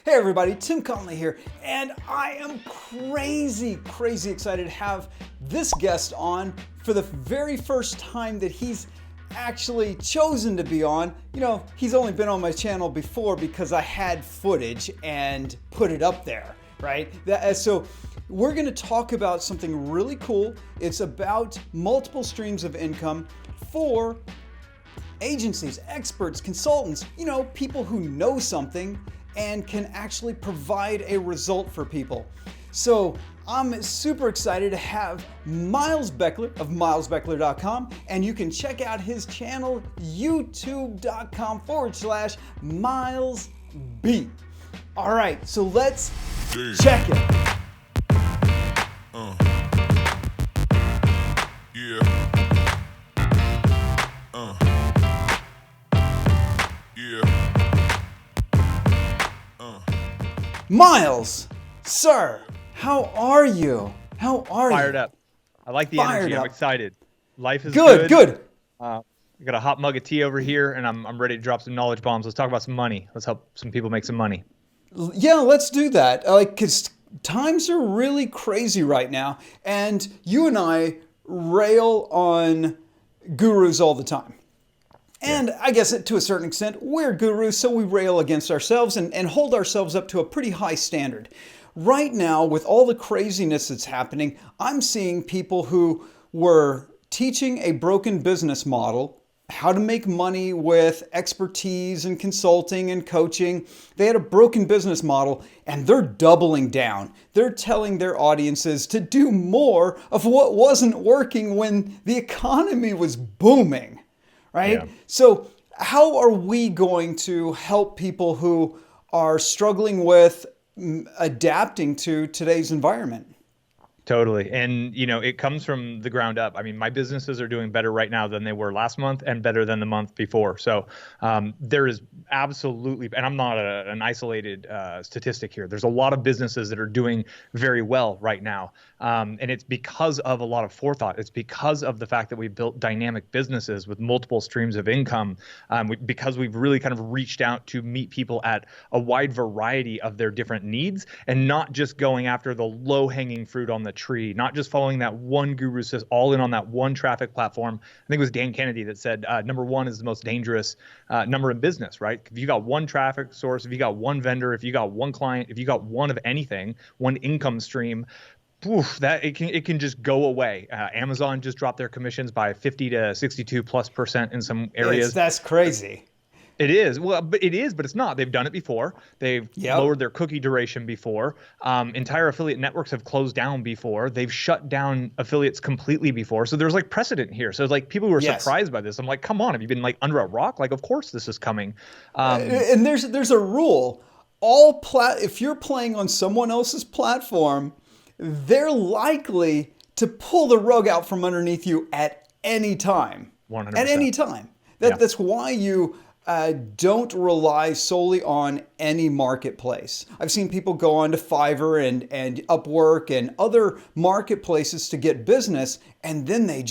Hey everybody, Tim Conley here, and I am crazy excited to have this guest on for the very first time that he's actually chosen to be on. You know, he's only been on my channel before because I had footage and put it up there, right? So we're gonna talk about something really cool. It's about multiple streams of income for agencies, experts, consultants, you know, people who know something and can actually provide a result for people. So I'm super excited to have Miles Beckler of milesbeckler.com, and you can check out his channel, youtube.com/MilesB. All right, so let's check it. Miles, sir, how are you? How are you? Fired up. I like the energy. I'm excited. Life is good. I got a hot mug of tea over here, and I'm ready to drop some knowledge bombs. Let's talk about some money. Let's help some people make some money. Yeah, let's do that. Because times are really crazy right now, and you and I rail on gurus all the time. And I guess to a certain extent, we're gurus, so we rail against ourselves and hold ourselves up to a pretty high standard. Right now, with all the craziness that's happening, I'm seeing people who were teaching a broken business model, how to make money with expertise and consulting and coaching. They had a broken business model and they're doubling down. They're telling their audiences to do more of what wasn't working when the economy was booming. Right? Yeah. So how are we going to help people who are struggling with adapting to today's environment? Totally. And, you know, it comes from the ground up. I mean, my businesses are doing better right now than they were last month and better than the month before. So there is absolutely, and I'm not an isolated statistic here. There's a lot of businesses that are doing very well right now. And it's because of a lot of forethought. It's because of the fact that we've built dynamic businesses with multiple streams of income, because we've really kind of reached out to meet people at a wide variety of their different needs and not just going after the low-hanging fruit on the tree, not just following that one guru says all in on that one traffic platform. I think it was Dan Kennedy that said number one is the most dangerous number in business, right? If you got one traffic source, if you got one vendor, if you got one client, if you got one of anything, one income stream, that it can just go away. Amazon just dropped their commissions by 50 to 62+% in some areas. That's crazy. It is. Well, but it's not. They've done it before. They've lowered their cookie duration before. Entire affiliate networks have closed down before. They've shut down affiliates completely before. So there's like precedent here. So it's like people who are surprised by this. I'm like, come on, have you been like under a rock? Like, of course this is coming. And there's a rule. If you're playing on someone else's platform, they're likely to pull the rug out from underneath you at any time. 100%. At any time. That's why you don't rely solely on any marketplace. I've seen people go on to Fiverr and Upwork and other marketplaces to get business, and then they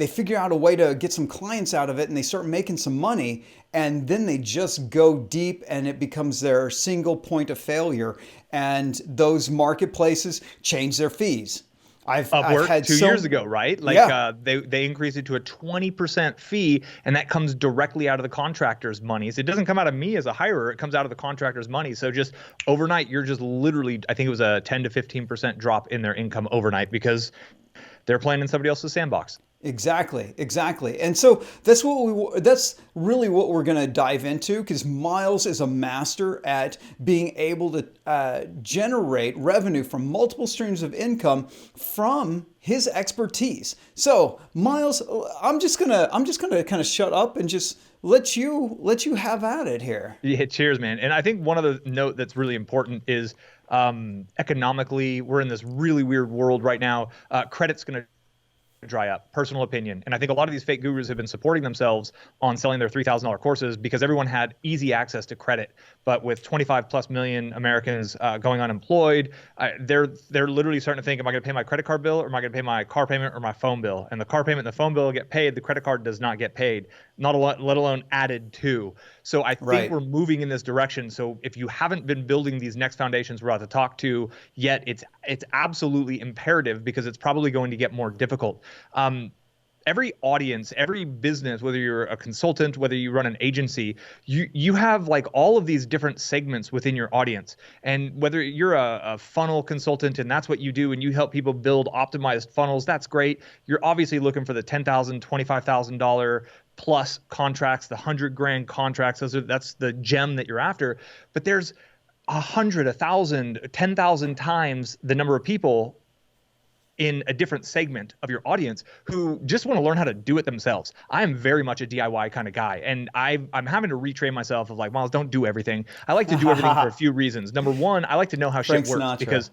figure out a way to get some clients out of it and they start making some money, and then they just go deep and it becomes their single point of failure, and those marketplaces change their fees. Upwork had 2 years ago, right? Like they increased it to a 20% fee, and that comes directly out of the contractor's money. So it doesn't come out of me as a hirer; it comes out of the contractor's money. So just overnight, you're just literally, I think it was a 10 to 15% drop in their income overnight because they're playing in somebody else's sandbox. Exactly. And so that's really what we're going to dive into, because Miles is a master at being able to generate revenue from multiple streams of income from his expertise. So Miles, I'm just gonna kind of shut up and just let you have at it here. Yeah, cheers, man. And I think one other note that's really important is economically, we're in this really weird world right now. Credit's going to dry up. Personal opinion. And I think a lot of these fake gurus have been supporting themselves on selling their $3,000 courses because everyone had easy access to credit. But with 25 plus million Americans going unemployed, they're literally starting to think, am I going to pay my credit card bill, or am I going to pay my car payment or my phone bill? And the car payment and the phone bill get paid. The credit card does not get paid, not a lot, let alone added to. So I think we're moving in this direction. So if you haven't been building these next foundations we're about to talk to yet, it's absolutely imperative, because it's probably going to get more difficult. Every audience, every business, whether you're a consultant, whether you run an agency, you have like all of these different segments within your audience. And whether you're a funnel consultant and that's what you do, and you help people build optimized funnels, that's great. You're obviously looking for the $10,000, $25,000 plus contracts, the $100,000 contracts. That's the gem that you're after. But there's 100, 1,000, 10,000 times the number of people in a different segment of your audience who just want to learn how to do it themselves. I am very much a DIY kind of guy, and I'm having to retrain myself of like, Miles, don't do everything. I like to do everything for a few reasons. Number one, I like to know how shit works, Sinatra. because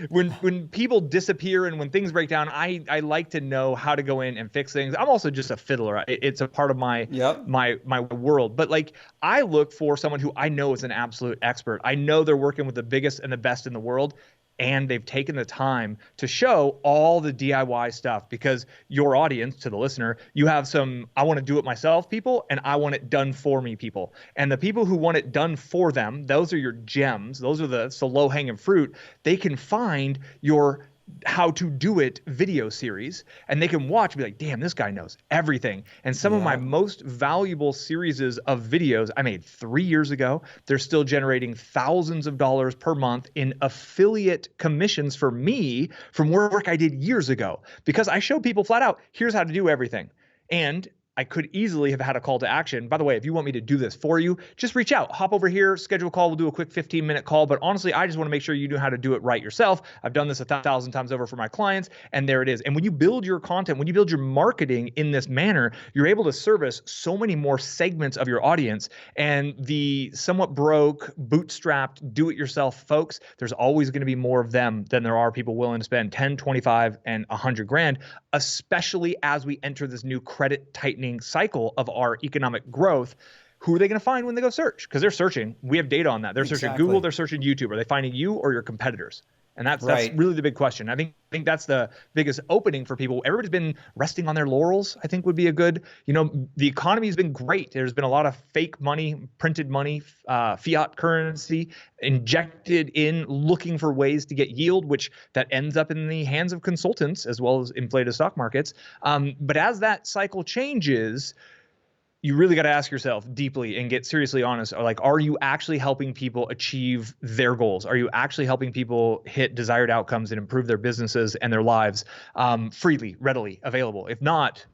when people disappear and when things break down, I like to know how to go in and fix things. I'm also just a fiddler. It's a part of my my world. But like, I look for someone who I know is an absolute expert. I know they're working with the biggest and the best in the world, and they've taken the time to show all the DIY stuff, because your audience, to the listener, you have some I want to do it myself people, and I want it done for me people. And the people who want it done for them, those are your gems. Those are the low-hanging fruit. They can find your how to do it video series, and they can watch and be like, damn, this guy knows everything. And some of my most valuable series of videos I made 3 years ago, they're still generating thousands of dollars per month in affiliate commissions for me from work I did years ago, because I show people flat out, here's how to do everything. And I could easily have had a call to action. By the way, if you want me to do this for you, just reach out, hop over here, schedule a call. We'll do a quick 15-minute call. But honestly, I just want to make sure you know how to do it right yourself. I've done this 1,000 times over for my clients, and there it is. And when you build your content, when you build your marketing in this manner, you're able to service so many more segments of your audience. And the somewhat broke, bootstrapped, do-it-yourself folks, there's always going to be more of them than there are people willing to spend 10, 25, and 100 grand, especially as we enter this new credit tightening cycle of our economic growth. Who are they going to find when they go search? Because they're searching. We have data on that. They're searching Google, they're searching YouTube. Are they finding you or your competitors? And that's really the big question. I think that's the biggest opening for people. Everybody's been resting on their laurels, I think would be a good, the economy has been great. There's been a lot of fake money, printed money, fiat currency injected in, looking for ways to get yield, which that ends up in the hands of consultants as well as inflated stock markets. But as that cycle changes, you really got to ask yourself deeply and get seriously honest. Like, are you actually helping people achieve their goals? Are you actually helping people hit desired outcomes and improve their businesses and their lives freely, readily available? If not,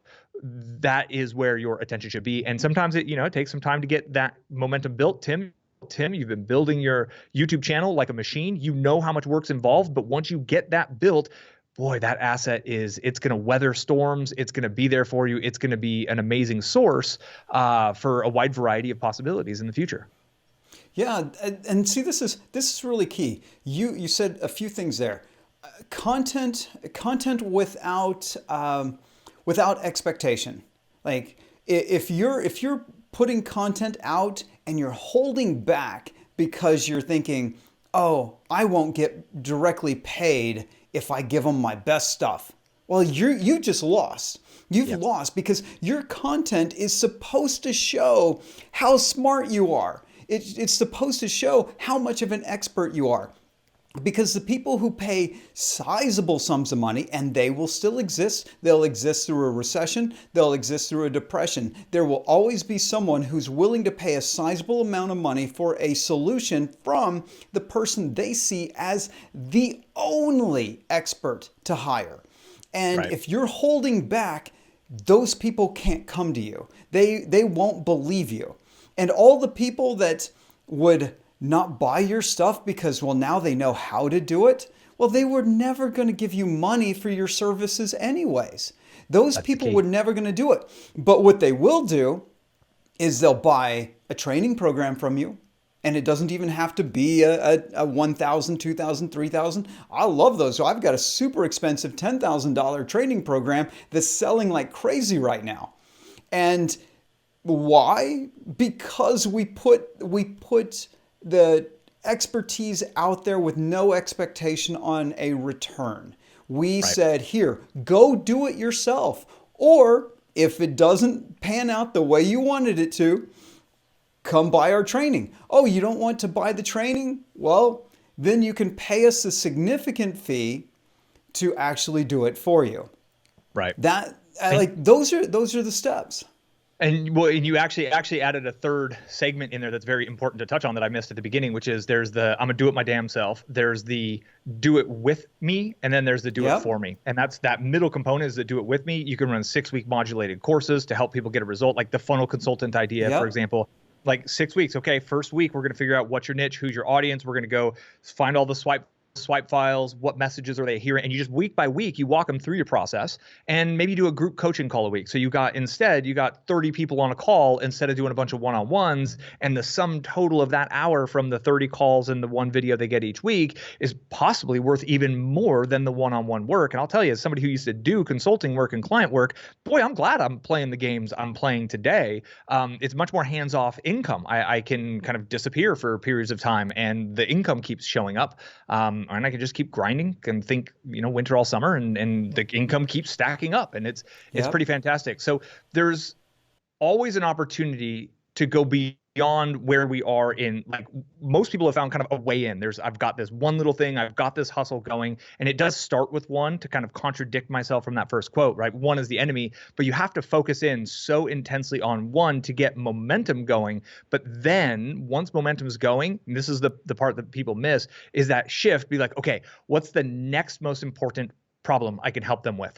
that is where your attention should be. And sometimes it takes some time to get that momentum built. Tim, you've been building your YouTube channel like a machine. You know how much work's involved, but once you get that built, boy, that asset it's going to weather storms. It's going to be there for you. It's going to be an amazing source for a wide variety of possibilities in the future. Yeah, and see, this is really key. You said a few things there. Content without expectation. Like if you're putting content out and you're holding back because you're thinking, oh, I won't get directly paid if I give them my best stuff. Well, you just lost. You've lost, because your content is supposed to show how smart you are. It's supposed to show how much of an expert you are. Because the people who pay sizable sums of money, and they will still exist, they'll exist through a recession, they'll exist through a depression. There will always be someone who's willing to pay a sizable amount of money for a solution from the person they see as the only expert to hire. And if you're holding back, those people can't come to you. They won't believe you. And all the people that would not buy your stuff because, well, now they know how to do it, well, they were never going to give you money for your services anyways. Those people were never going to do it. But what they will do is they'll buy a training program from you, And it doesn't even have to be a 1,000, 2,000, 3,000. I love those. So I've got a super expensive $10,000 training program that's selling like crazy right now. And why? Because we put the expertise out there with no expectation on a return. We said, here, go do it yourself. Or if it doesn't pan out the way you wanted it to, come buy our training. Oh, you don't want to buy the training? Well, then you can pay us a significant fee to actually do it for you. Right. Those are the steps. And you actually added a third segment in there that's very important to touch on that I missed at the beginning, which is there's the I'm gonna do it my damn self. There's the do it with me, and then there's the do it for me. And that middle component is the do it with me. You can run 6-week modulated courses to help people get a result, like the funnel consultant idea, for example. Like 6 weeks. Okay, first week we're gonna figure out what's your niche, who's your audience. We're gonna go find all the swipe files, what messages are they hearing, and you just week by week you walk them through your process, and maybe do a group coaching call a week. So you got 30 people on a call instead of doing a bunch of one-on-ones, and the sum total of that hour from the 30 calls and the one video they get each week is possibly worth even more than the one-on-one work. And I'll tell you, as somebody who used to do consulting work and client work, boy, I'm glad I'm playing the games I'm playing today. It's much more hands-off income. I can kind of disappear for periods of time, and the income keeps showing up. And I can just keep grinding and think, winter all summer, and the income keeps stacking up, and it's pretty fantastic. So there's always an opportunity to go beyond where we are in, like, most people have found kind of a way in. I've got this one little thing, I've got this hustle going, and it does start with one to kind of contradict myself from that first quote, right? One is the enemy, but you have to focus in so intensely on one to get momentum going. But then once momentum is going, and this is the part that people miss, is that shift, be like, okay, what's the next most important problem I can help them with?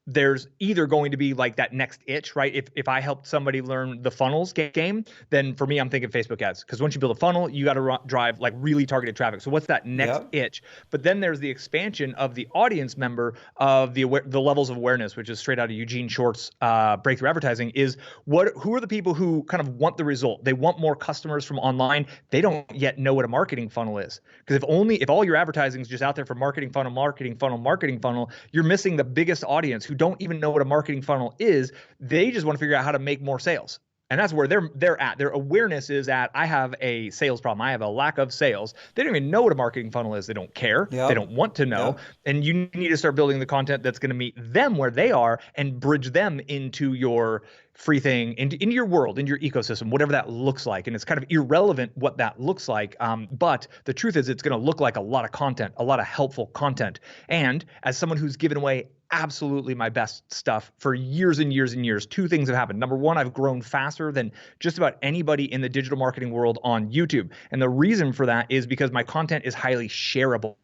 There's either going to be like that next itch, right? If I helped somebody learn the funnels game, then for me, I'm thinking Facebook ads. Because once you build a funnel, you got to drive like really targeted traffic. So what's that next itch? But then there's the expansion of the audience member of the levels of awareness, which is straight out of Eugene Short's Breakthrough Advertising, is who are the people who kind of want the result? They want more customers from online. They don't yet know what a marketing funnel is. Because if all your advertising is just out there for marketing funnel, you're missing the biggest audience who don't even know what a marketing funnel is. They just want to figure out how to make more sales. And that's where they're at. Their awareness is at, I have a sales problem. I have a lack of sales. They don't even know what a marketing funnel is. They don't care. They don't want to know. And you need to start building the content that's going to meet them where they are and bridge them into your free thing, into your world, in your ecosystem, whatever that looks like. And it's kind of irrelevant what that looks like. But the truth is, it's going to look like a lot of content, a lot of helpful content. And as someone who's given away absolutely my best stuff for years and years and years, two things have happened. Number one, I've grown faster than just about anybody in the digital marketing world on YouTube. And the reason for that is because my content is highly shareable.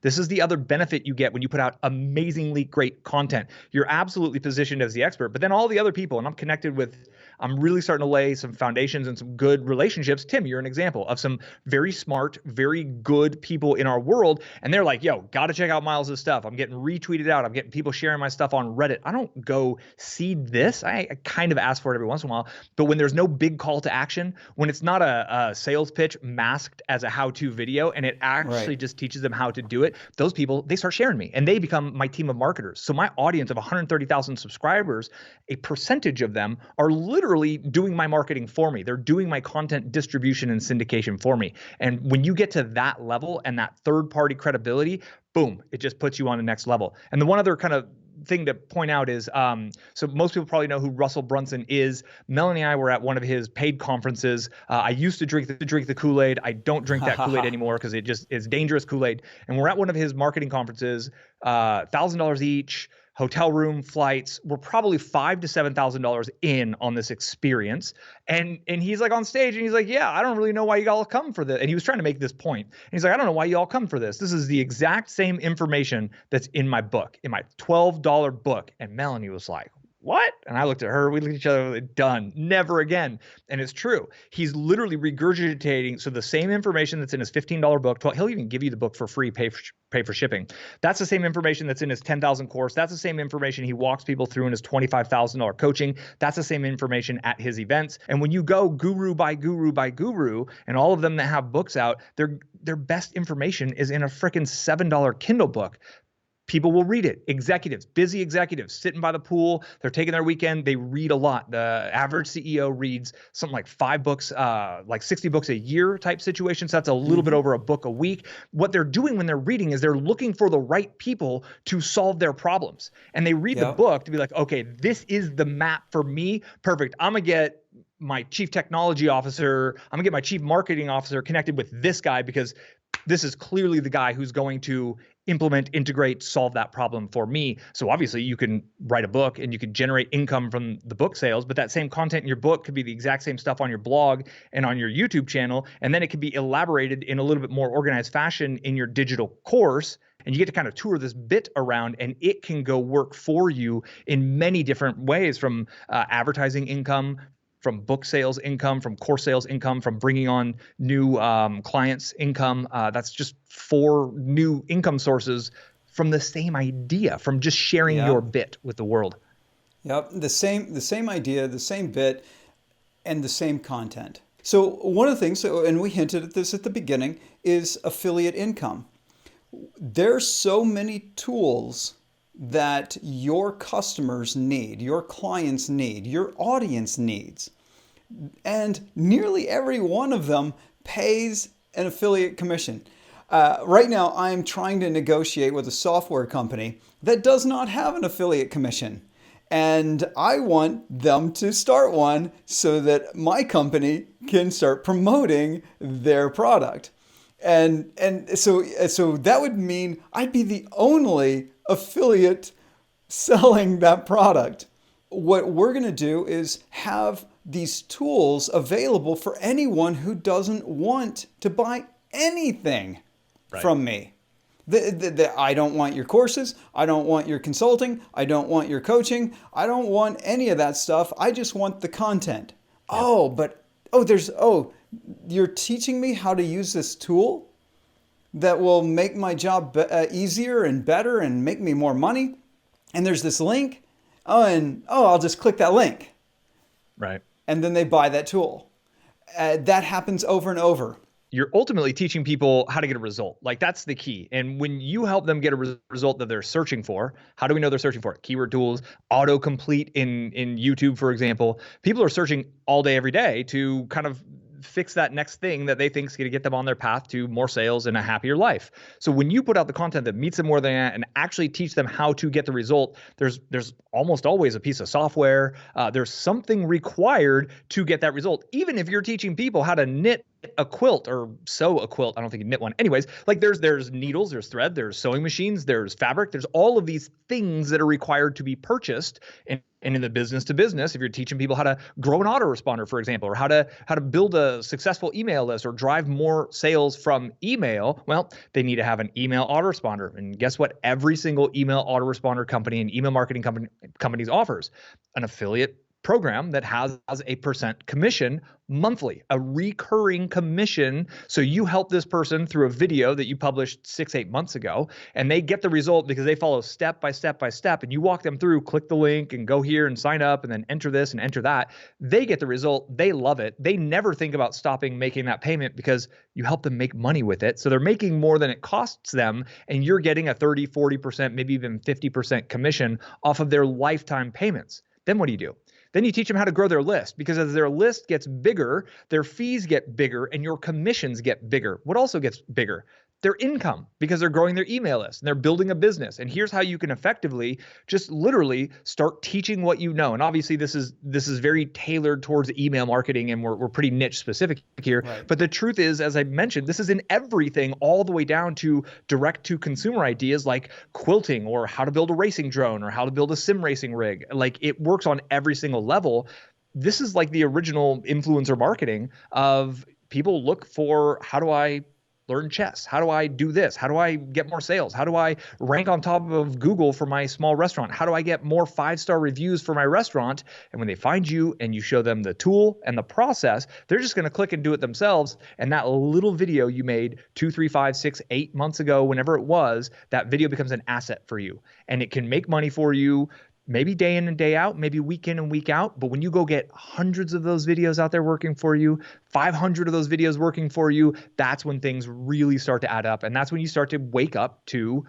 This is the other benefit you get when you put out amazingly great content. You're absolutely positioned as the expert, but then all the other people, and I'm really starting to lay some foundations and some good relationships. Tim, you're an example of some very smart, very good people in our world. And they're like, yo, got to check out Miles' stuff. I'm getting retweeted out. I'm getting people sharing my stuff on Reddit. I don't go seed this. I kind of ask for it every once in a while. But when there's no big call to action, when it's not a sales pitch masked as a how-to video, and it actually just teaches them how to do it, those people, they start sharing me and they become my team of marketers. So my audience of 130,000 subscribers, a percentage of them are literally doing my marketing for me. They're doing my content distribution and syndication for me. And when you get to that level and that third-party credibility, boom, it just puts you on the next level. And the one other kind of thing to point out is, so most people probably know who Russell Brunson is. Melanie and I were at one of his paid conferences. I used to drink the Kool-Aid. I don't drink that Kool-Aid anymore because it just is dangerous Kool-Aid. And we're at one of his marketing conferences, $1,000 each. Hotel room, flights, were probably $5,000 to $7,000 in on this experience. And he's like on stage and he's like, yeah, I don't really know why you all come for this. And he was trying to make this point. And he's like, I don't know why you all come for this. This is the exact same information that's in my book, in my $12 book. And Melanie was like, what? And I looked at her, we looked at each other, done, never again. And it's true. He's literally regurgitating. So the same information that's in his $15 book, he'll even give you the book for free, pay for shipping. That's the same information that's in his 10,000 course. That's the same information he walks people through in his $25,000 coaching. That's the same information at his events. And when you go guru by guru by guru, and all of them that have books out, their best information is in a freaking $7 Kindle book. People will read it. Executives, busy executives sitting by the pool, they're taking their weekend, they read a lot. The average CEO reads something like 5 books, like 60 books a year type situation. So that's a little bit over a book a week. What they're doing when they're reading is they're looking for the right people to solve their problems. And they read the book to be like, okay, this is the map for me. Perfect. I'm going to get my chief technology officer, I'm gonna get my chief marketing officer connected with this guy because this is clearly the guy who's going to implement, integrate, solve that problem for me. So obviously you can write a book and you can generate income from the book sales, but that same content in your book could be the exact same stuff on your blog and on your YouTube channel. And then it can be elaborated in a little bit more organized fashion in your digital course. And you get to kind of tour this bit around, and it can go work for you in many different ways, from advertising income, from book sales income, from course sales income, from bringing on new clients income. That's just 4 new income sources from the same idea, from just sharing your bit with the world. Yep, the same idea, the same bit, and the same content. So one of the things, and we hinted at this at the beginning, is affiliate income. There's so many tools that your customers need, your clients need, your audience needs. And nearly every one of them pays an affiliate commission. Right now, I'm trying to negotiate with a software company that does not have an affiliate commission. And I want them to start one so that my company can start promoting their product. And so that would mean I'd be the only affiliate selling that product. What we're going to do is have these tools available for anyone who doesn't want to buy anything from me. I don't want your courses. I don't want your consulting. I don't want your coaching. I don't want any of that stuff. I just want the content. Yep. You're teaching me how to use this tool that will make my job easier and better and make me more money. And there's this link. I'll just click that link. Right. And then they buy that tool. That happens over and over. You're ultimately teaching people how to get a result. Like, that's the key. And when you help them get a result that they're searching for, how do we know they're searching for it? Keyword tools, autocomplete in YouTube, for example. People are searching all day, every day to kind of fix that next thing that they think is going to get them on their path to more sales and a happier life. So when you put out the content that meets them where they're at and actually teach them how to get the result, there's almost always a piece of software. There's something required to get that result. Even if you're teaching people how to knit a quilt or sew a quilt, I don't think you knit one. Anyways, like there's needles, there's thread, there's sewing machines, there's fabric, there's all of these things that are required to be purchased. And in the business to business, if you're teaching people how to grow an autoresponder, for example, or how to build a successful email list or drive more sales from email, well, they need to have an email autoresponder. And guess what? Every single email autoresponder company and email marketing companies offers an affiliate program that has a % commission monthly, a recurring commission. So you help this person through a video that you published 6-8 months ago, and they get the result because they follow step by step by step, and you walk them through, click the link and go here and sign up and then enter this and enter that. They get the result. They love it. They never think about stopping making that payment because you help them make money with it. So they're making more than it costs them, and you're getting a 30, 40%, maybe even 50% commission off of their lifetime payments. Then what do? Then you teach them how to grow their list, because as their list gets bigger, their fees get bigger and your commissions get bigger. What also gets bigger? Their income, because they're growing their email list and they're building a business. And here's how you can effectively just literally start teaching what you know. And obviously this is very tailored towards email marketing, and we're pretty niche specific here. Right. But the truth is, as I mentioned, this is in everything, all the way down to direct to consumer ideas like quilting or how to build a racing drone or how to build a sim racing rig. Like, it works on every single level. This is like the original influencer marketing of people look for, how do I learn chess? How do I do this? How do I get more sales? How do I rank on top of Google for my small restaurant? How do I get more 5-star reviews for my restaurant? And when they find you and you show them the tool and the process, they're just going to click and do it themselves. And that little video you made 2, 3, 5, 6, 8 months ago, whenever it was, that video becomes an asset for you. And it can make money for you, maybe day in and day out, maybe week in and week out. But when you go get hundreds of those videos out there working for you, 500 of those videos working for you, that's when things really start to add up. And that's when you start to wake up to,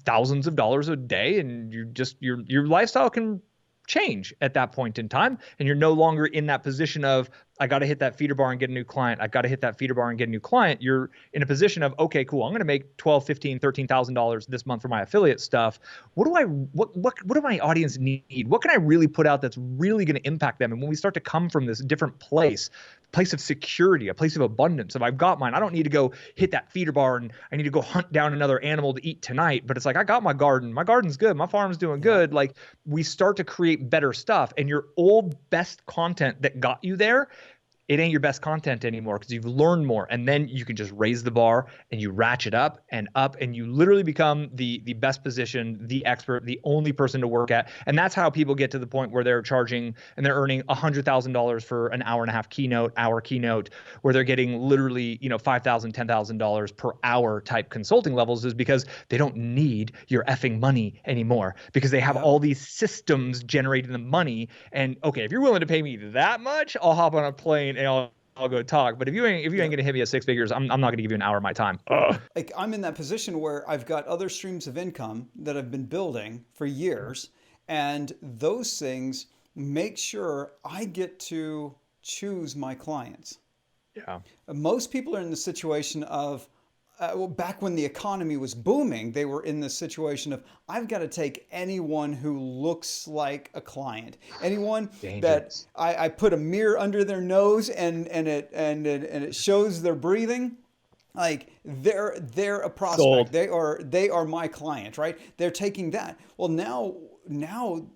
thousands of dollars a day, and your lifestyle can change at that point in time. And you're no longer in that position of, I got to hit that feeder bar and get a new client. I've got to hit that feeder bar and get a new client. You're in a position of, okay, cool. I'm going to make $12, $15, $13,000 this month for my affiliate stuff. What do my audience need? What can I really put out that's really going to impact them? And when we start to come from this different place of security, a place of abundance, if I've got mine, I don't need to go hit that feeder bar and I need to go hunt down another animal to eat tonight. But it's like, I got my garden. My garden's good. My farm's doing good. Like, we start to create better stuff, and your old best content that got you there, it ain't your best content anymore because you've learned more. And then you can just raise the bar and you ratchet up, and you literally become the best position, the expert, the only person to work at. And that's how people get to the point where they're charging and they're earning $100,000 for an hour and a half hour keynote, where they're getting literally, $5,000, $10,000 per hour type consulting levels, is because they don't need your effing money anymore, because they have all these systems generating the money. And okay, if you're willing to pay me that much, I'll hop on a plane and I'll go talk. But if you ain't gonna hit me at 6 figures, I'm not gonna give you an hour of my time. Like, I'm in that position where I've got other streams of income that I've been building for years, and those things make sure I get to choose my clients. Yeah. Most people are in the situation of, back when the economy was booming, they were in the situation of, I've got to take anyone who looks like a client, anyone that I put a mirror under their nose and it shows their breathing. Like, they're a prospect. Sold. They are my client, right? They're taking that. Well, now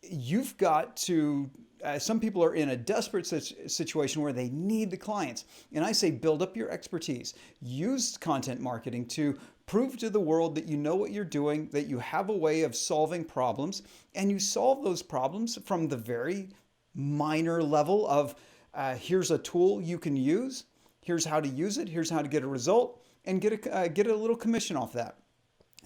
you've got to. Some people are in a desperate situation where they need the clients. And I say, build up your expertise. Use content marketing to prove to the world that you know what you're doing, that you have a way of solving problems, and you solve those problems from the very minor level of, here's a tool you can use, here's how to use it, here's how to get a result, and get a little commission off that.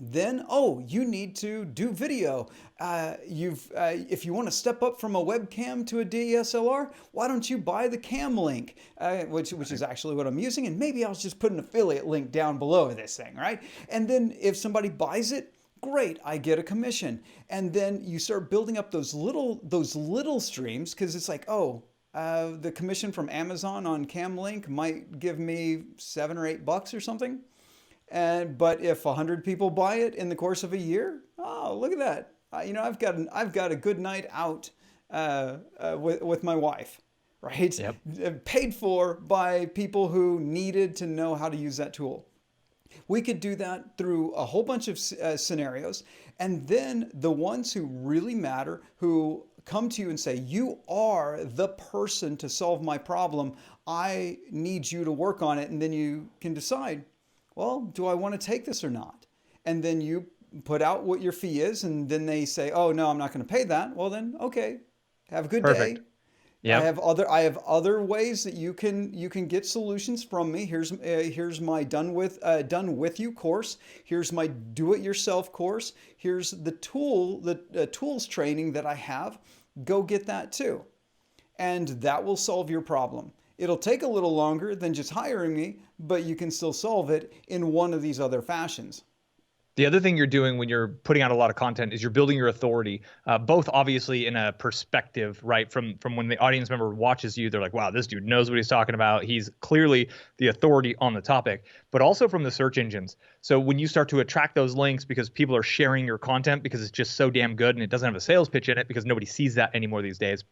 Then, you need to do video. If you want to step up from a webcam to a DSLR, why don't you buy the Cam Link, which is actually what I'm using, and maybe I'll just put an affiliate link down below this thing, right? And then if somebody buys it, great, I get a commission. And then you start building up those little streams, because it's like, the commission from Amazon on Cam Link might give me $7 or $8 or something. But if 100 people buy it in the course of a year, look at that. I've got a good night out with my wife, right? Yep. Paid for by people who needed to know how to use that tool. We could do that through a whole bunch of scenarios. And then the ones who really matter, who come to you and say, you are the person to solve my problem, I need you to work on it. And then you can decide, well, do I want to take this or not? And then you put out what your fee is, and then they say, oh, no, I'm not going to pay that. Well, then, okay, have a good day. Yep. I have other ways that you can get solutions from me. Here's my done with you course. Here's my do it yourself course. Here's the tools training that I have. Go get that too, and that will solve your problem. It'll take a little longer than just hiring me, but you can still solve it in one of these other fashions. The other thing you're doing when you're putting out a lot of content is you're building your authority, both obviously in a perspective, right? From when the audience member watches you, they're like, wow, this dude knows what he's talking about. He's clearly the authority on the topic, but also from the search engines. So when you start to attract those links because people are sharing your content because it's just so damn good and it doesn't have a sales pitch in it because nobody sees that anymore these days.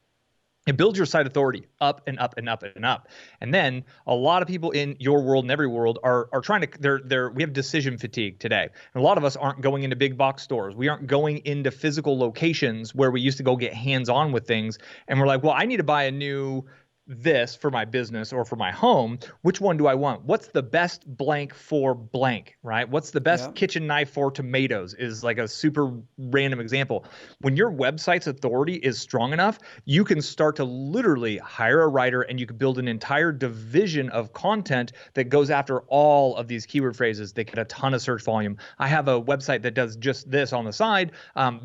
It builds your site authority up and up and up and up. And then a lot of people in your world and every world are trying to, we have decision fatigue today. And a lot of us aren't going into big box stores. We aren't going into physical locations where we used to go get hands-on with things. And we're like, well, I need to buy a new this for my business or for my home, which one do I want? What's the best blank for blank, right? What's the Yeah. best kitchen knife for tomatoes is like a super random example. When your website's authority is strong enough, you can start to literally hire a writer and you can build an entire division of content that goes after all of these keyword phrases. They get a ton of search volume. I have a website that does just this on the side,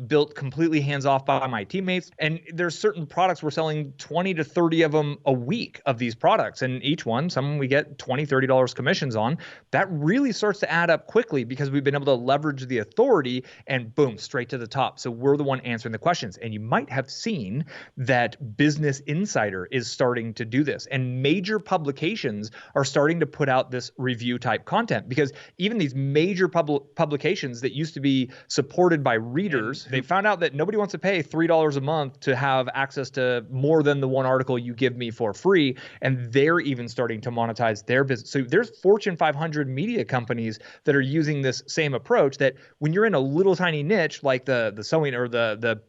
built completely hands off by my teammates. And there's certain products we're selling 20 to 30 of them a week of these products. And each one, some we get $20, $30 commissions on. That really starts to add up quickly because we've been able to leverage the authority and boom, straight to the top. So we're the one answering the questions. And you might have seen that Business Insider is starting to do this. And major publications are starting to put out this review type content because even these major publications that used to be supported by readers, they found out that nobody wants to pay $3 a month to have access to more than the one article you give me for free. And they're even starting to monetize their business. So there's Fortune 500 media companies that are using this same approach that when you're in a little tiny niche like the sewing or the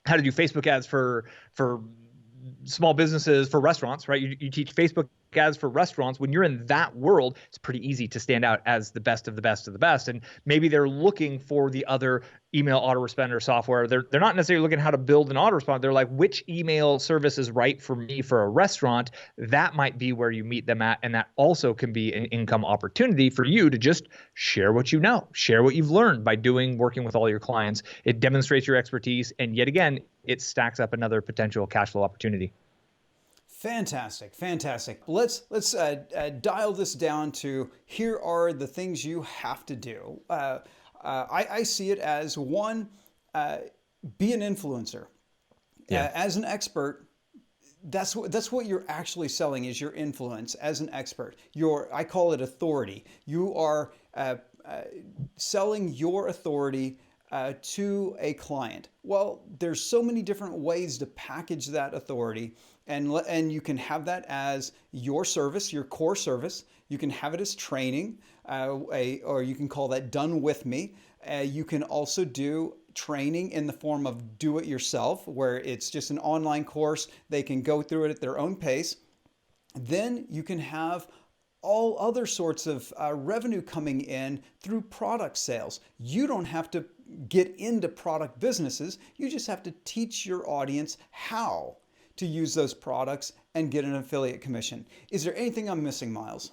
how to do Facebook ads for small businesses, for restaurants, right? You teach Facebook ads for restaurants. When you're in that world, it's pretty easy to stand out as the best of the best of the best. And maybe they're looking for the other email autoresponder software. They're not necessarily looking at how to build an autoresponder. They're like, which email service is right for me for a restaurant? That might be where you meet them at. And that also can be an income opportunity for you to just share what you know, share what you've learned by working with all your clients. It demonstrates your expertise. And yet again, it stacks up another potential cash flow opportunity. Fantastic, fantastic. Let's dial this down to here are the things you have to do. I see it as one, be an influencer. Yeah. As an expert, that's what you're actually selling is your influence as an expert. I call it authority. You are selling your authority to a client. Well, there's so many different ways to package that authority, and you can have that as your service, your core service. You can have it as training, or you can call that done with me. You can also do training in the form of do it yourself, where it's just an online course. They can go through it at their own pace. Then you can have all other sorts of revenue coming in through product sales. You don't have to get into product businesses. You just have to teach your audience how to use those products and get an affiliate commission. Is there anything I'm missing, Miles?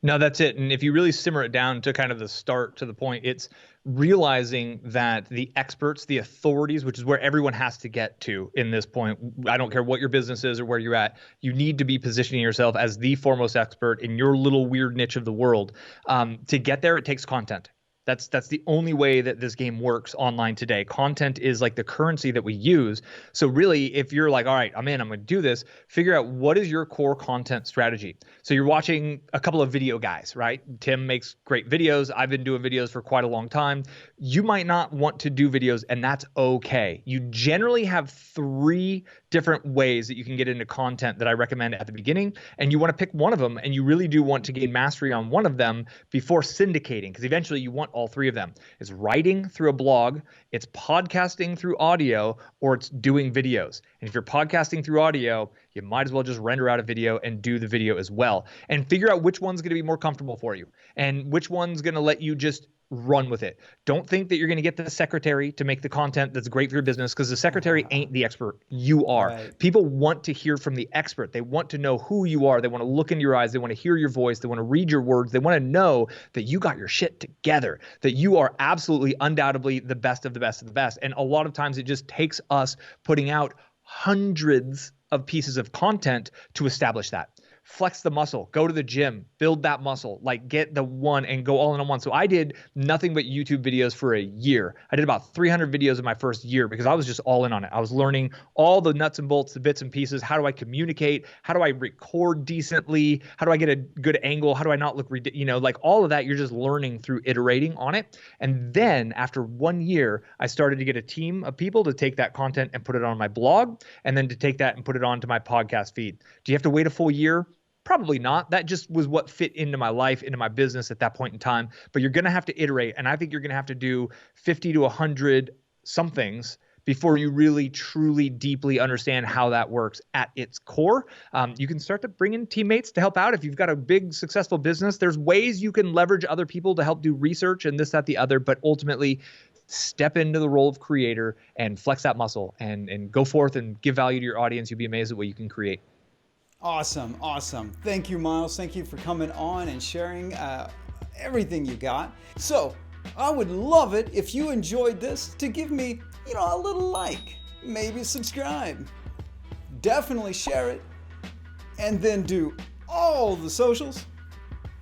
No, that's it. And if you really simmer it down to kind of the start to the point, it's realizing that the experts, the authorities, which is where everyone has to get to in this point. I don't care what your business is or where you're at. You need to be positioning yourself as the foremost expert in your little weird niche of the world. To get there, it takes content. That's the only way that this game works online today. Content is like the currency that we use. So really, if you're like, all right, I'm going to do this, figure out what is your core content strategy. So you're watching a couple of video guys, right? Tim makes great videos. I've been doing videos for quite a long time. You might not want to do videos, and that's okay. You generally have 3 different ways that you can get into content that I recommend at the beginning, and you want to pick one of them, and you really do want to gain mastery on one of them before syndicating, because eventually you want all 3 of them. It's writing through a blog, it's podcasting through audio, or it's doing videos. And if you're podcasting through audio, you might as well just render out a video and do the video as well, and figure out which one's going to be more comfortable for you and which one's going to let you just run with it. Don't think that you're going to get the secretary to make the content that's great for your business, because the secretary ain't the expert. You are. Right. People want to hear from the expert. They want to know who you are. They want to look into your eyes. They want to hear your voice. They want to read your words. They want to know that you got your shit together, that you are absolutely, undoubtedly the best of the best of the best. And a lot of times it just takes us putting out hundreds of pieces of content to establish that. Flex the muscle, go to the gym, build that muscle, like get the one and go all in on one. So I did nothing but YouTube videos for a year. I did about 300 videos in my first year because I was just all in on it. I was learning all the nuts and bolts, the bits and pieces. How do I communicate? How do I record decently? How do I get a good angle? How do I not look ridiculous? Like all of that, you're just learning through iterating on it. And then after 1 year, I started to get a team of people to take that content and put it on my blog, and then to take that and put it onto my podcast feed. Do you have to wait a full year? Probably not. That just was what fit into my life, into my business at that point in time. But you're going to have to iterate. And I think you're going to have to do 50 to 100 somethings before you really, truly, deeply understand how that works at its core. You can start to bring in teammates to help out. If you've got a big, successful business, there's ways you can leverage other people to help do research and this, that, the other, but ultimately step into the role of creator and flex that muscle and go forth and give value to your audience. You'll be amazed at what you can create. Awesome. Awesome. Thank you, Miles. Thank you for coming on and sharing everything you got. So I would love it if you enjoyed this to give me, a little like, maybe subscribe, definitely share it, and then do all the socials,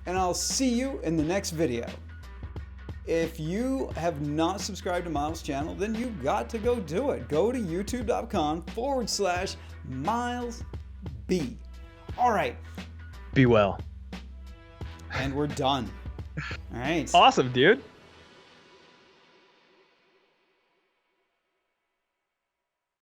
and I'll see you in the next video. If you have not subscribed to Miles' channel, then you got to go do it. Go to youtube.com/Miles B. All right. Be well. And we're done. All right. Awesome, dude.